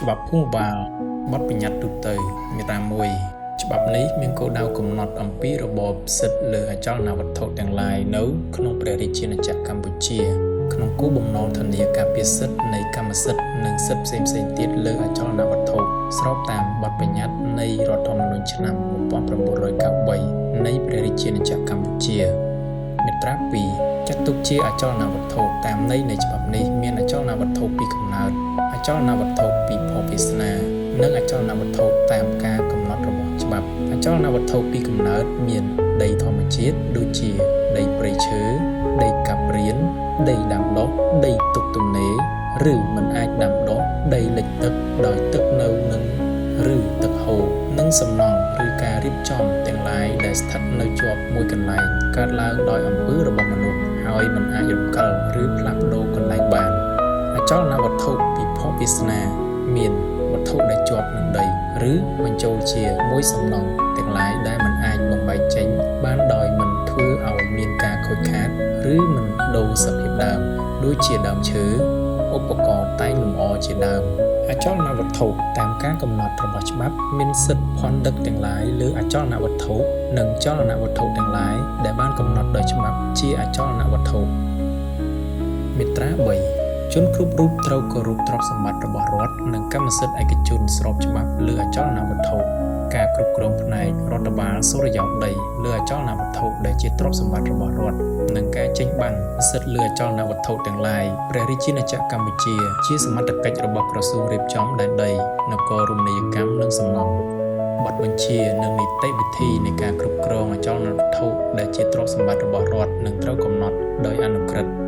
ច្បាប់ភូមិបាលបទបញ្ញត្តិទូទៅមាត្រា1ច្បាប់នេះមានគោលដៅកំណត់អំពីរបបសិទ្ធិលើអចលនវត្ថុទាំងឡាយនៅក្នុងព្រះរាជាណាចក្រកម្ពុជាក្នុងគោលបំណងធានាការពារសិទ្ធិនៃកម្មសិទ្ធិនិងសិទ្ធិផ្សេងៗទៀតលើអចលនវត្ថុស្របតាមបទបញ្ញត្តិនៃរដ្ឋធម្មនុញ្ញឆ្នាំ1993នៃព្រះរាជាណាចក្រកម្ពុជាមាត្រា2ចាត់ទុកជាអចលនវត្ថុតាមន័យនៃច្បាប់នេះមានអចលនវត្ថុពីកំណើតអចលនវត្ថុពីភពវាសនានិងអចលនវត្ថុតាមការកំណត់របស់ច្បាប់អចលនវត្ថុពីកំណើតមានដីធម្មជាតិដូចជាដីព្រៃឈើដីកាប់រៀនដីដាំដុះដីទុកទំនេរឬមិនអាចដាំដុះដីលិចទឹកដោយទឹកនៅនឹងឬទឹកហូរនិងសំណង់ឬការរៀបចំទាំងឡាយដែលស្ថិតនៅជាប់មួយកន្លែងកើតឡើងដោយអំពើរបស់មនុស្សហើយមិនអាចរំកិលឬផ្លាស់ប្ដូរកន្លែងបានអចលនវត្ថុពិភពវាសនាមានវត្ថុដែលជាប់នឹងដីឬបញ្ចូលជាមួយសំណង់ទាំងឡាយដែលមិនអាចបំបែកចេញបានដោយមិនធ្វើឲ្យមានការខូចខាតឬមិនដូរសភាពដើមដូចជាដើមឈើឧបករណ៍តែងលម្អជាដើមអចលនវត្ថុតាមការកំណត់របស់ច្បាប់មានសិទ្ធិភ័ណ្ឌដឹកទាំងឡាយលើអចលនវត្ថុនិងចលនវត្ថុទាំងឡាយដែលបានកំណត់ដោយច្បាប់ជាអចលនវត្ថុមាត្រា3ជនគ្រប់រូបត្រូវគោរពទ្រព្យសម្បត្តិរបស់រដ្ឋនិងកម្មសិទ្ធិឯកជនស្របច្បាប់លើអចលនវត្ថុការគ្រប់គ្រងផ្នែករដ្ឋបាលសុរិយោដីលើអចលនវត្ថុដែលជាទ្រព្យសម្បត្តិរបស់រដ្ឋនិងការចេញបានសិទ្ធិលើអចលនវត្ថុទាំងឡាយព្រះរាជាណាចក្រកម្ពុជាជាសមត្ថកិច្ចរបស់ក្រសួងរៀបចំដែនដីនគររមណីយកម្មនិងសំណង់បទបញ្ជានិងនីតិវិធីនៃការគ្រប់គ្រងអចលនវត្ថុដែលជាទ្រព្យសម្បត្តិរបស់រដ្ឋនឹងត្រូវកំណត់ដោយអនុក្រឹត្យ